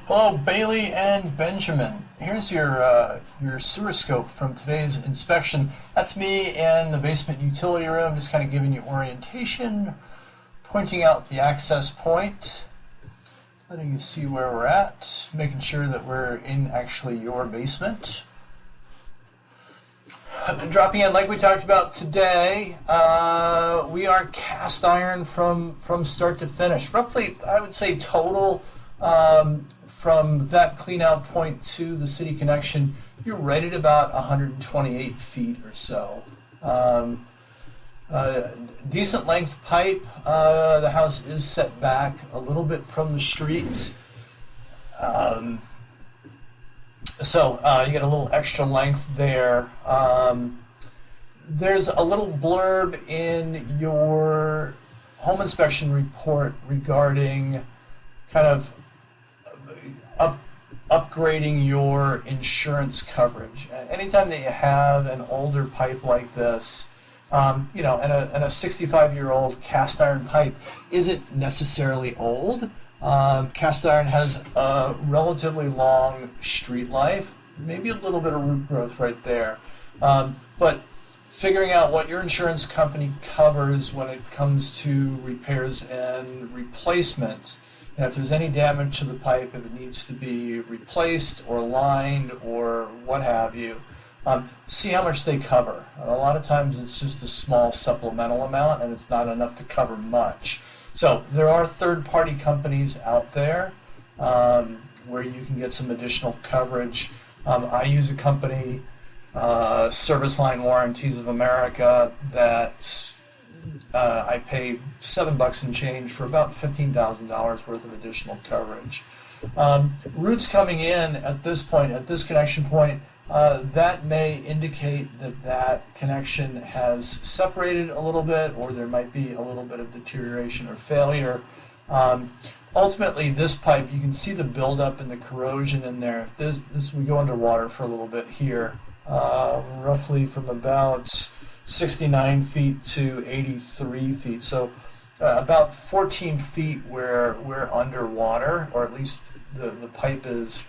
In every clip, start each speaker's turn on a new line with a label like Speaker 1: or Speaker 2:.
Speaker 1: Hello, Bailey and Benjamin. Here's your sewer scope from today's inspection. That's me in the basement utility room, just kind of giving you orientation, pointing out the access point, letting you see where we're at, making sure that we're in actually your basement. Dropping in, like we talked about today, we are cast iron from start to finish. Roughly, I would say total, from that clean out point to the city connection, you're right at about 128 feet or so. Decent length pipe. The house is set back a little bit from the streets. So you get a little extra length there. There's a little blurb in your home inspection report regarding kind of upgrading your insurance coverage. Anytime that you have an older pipe like this, and a 65-year-old cast iron pipe isn't necessarily old. Cast iron has a relatively long street life, maybe a little bit of root growth right there. But figuring out what your insurance company covers when it comes to repairs and replacement, and if there's any damage to the pipe, if it needs to be replaced or lined or what have you, see how much they cover. A lot of times it's just a small supplemental amount and it's not enough to cover much. So there are third-party companies out there where you can get some additional coverage. I use a company, Service Line Warranties of America, that I pay $7 and change for about $15,000 worth of additional coverage. Roots coming in at this point, at this connection point, that may indicate that connection has separated a little bit, or there might be a little bit of deterioration or failure. Ultimately, this pipe, you can see the buildup and the corrosion in there. We go underwater for a little bit here, roughly from about 69 feet to 83 feet. So about 14 feet where we're underwater, or at least the pipe is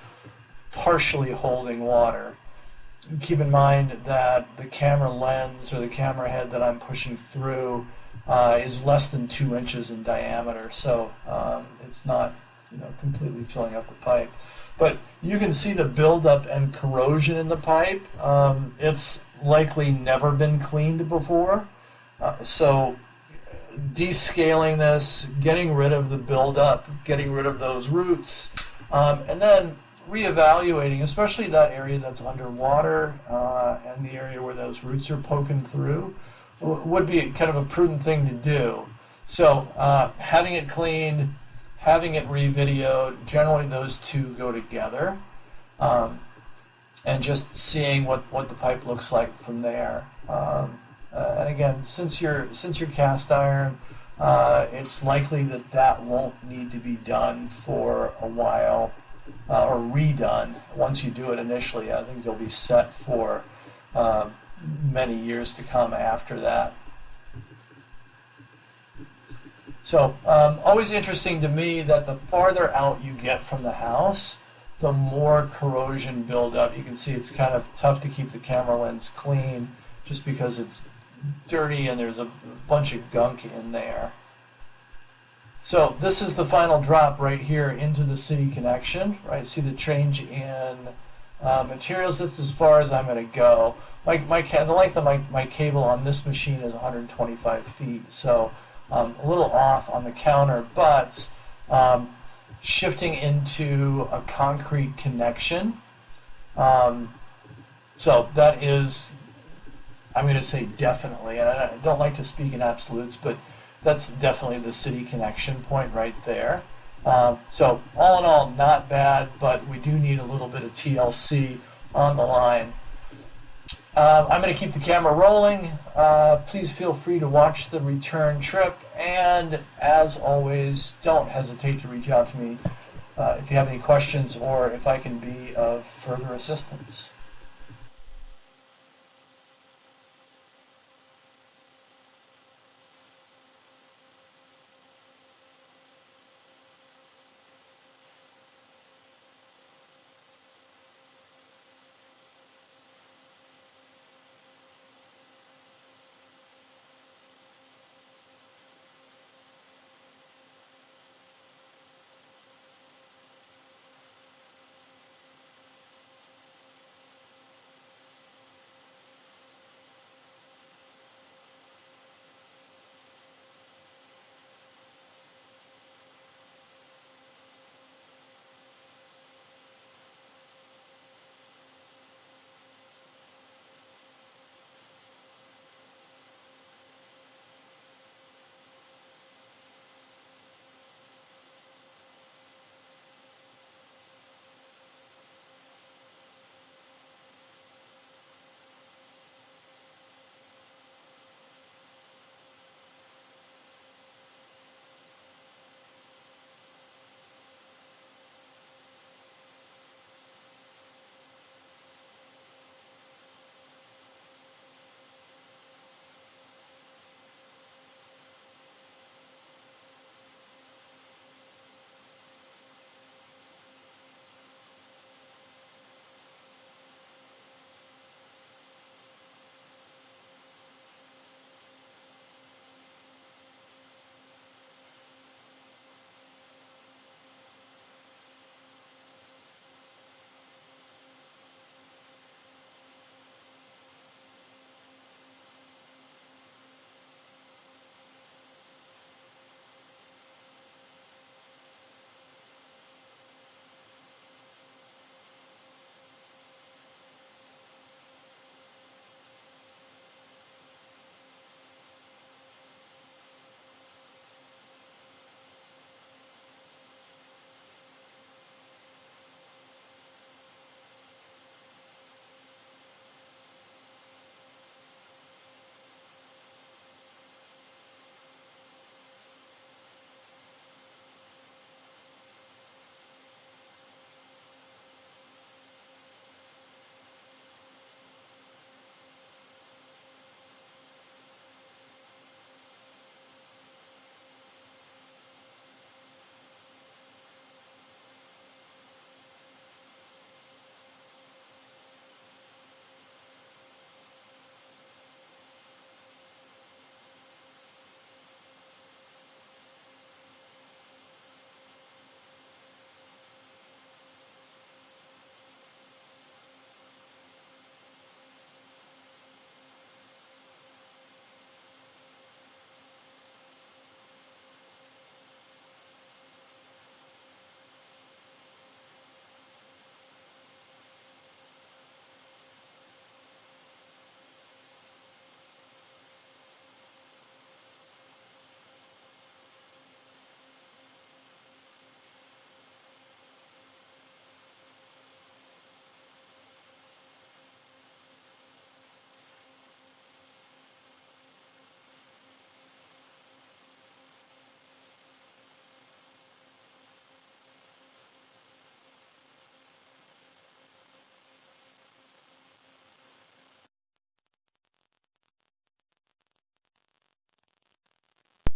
Speaker 1: partially holding water. Keep in mind that the camera lens or the camera head that I'm pushing through is less than 2 inches in diameter, so it's not completely filling up the pipe. But you can see the buildup and corrosion in the pipe. It's likely never been cleaned before, so descaling this, getting rid of the buildup, getting rid of those roots, and then reevaluating, especially that area that's underwater and the area where those roots are poking through, would be kind of a prudent thing to do. So having it cleaned, having it re-videoed, generally those two go together, and just seeing what the pipe looks like from there. And again, since you're cast iron, it's likely that won't need to be done for a while, or redone. Once you do it initially, I think you'll be set for many years to come after that. So always interesting to me that the farther out you get from the house, the more corrosion buildup. You can see it's kind of tough to keep the camera lens clean just because it's dirty and there's a bunch of gunk in there. So this is the final drop right here into the city connection, right? See the change in materials. This is as far as I'm going to go. The length of my cable on this machine is 125 feet, so a little off on the counter, but shifting into a concrete connection. So that is, I'm going to say definitely, and I don't like to speak in absolutes, but that's definitely the city connection point right there. So all in all, not bad, but we do need a little bit of TLC on the line. I'm going to keep the camera rolling. Please feel free to watch the return trip, and as always, don't hesitate to reach out to me if you have any questions or if I can be of further assistance.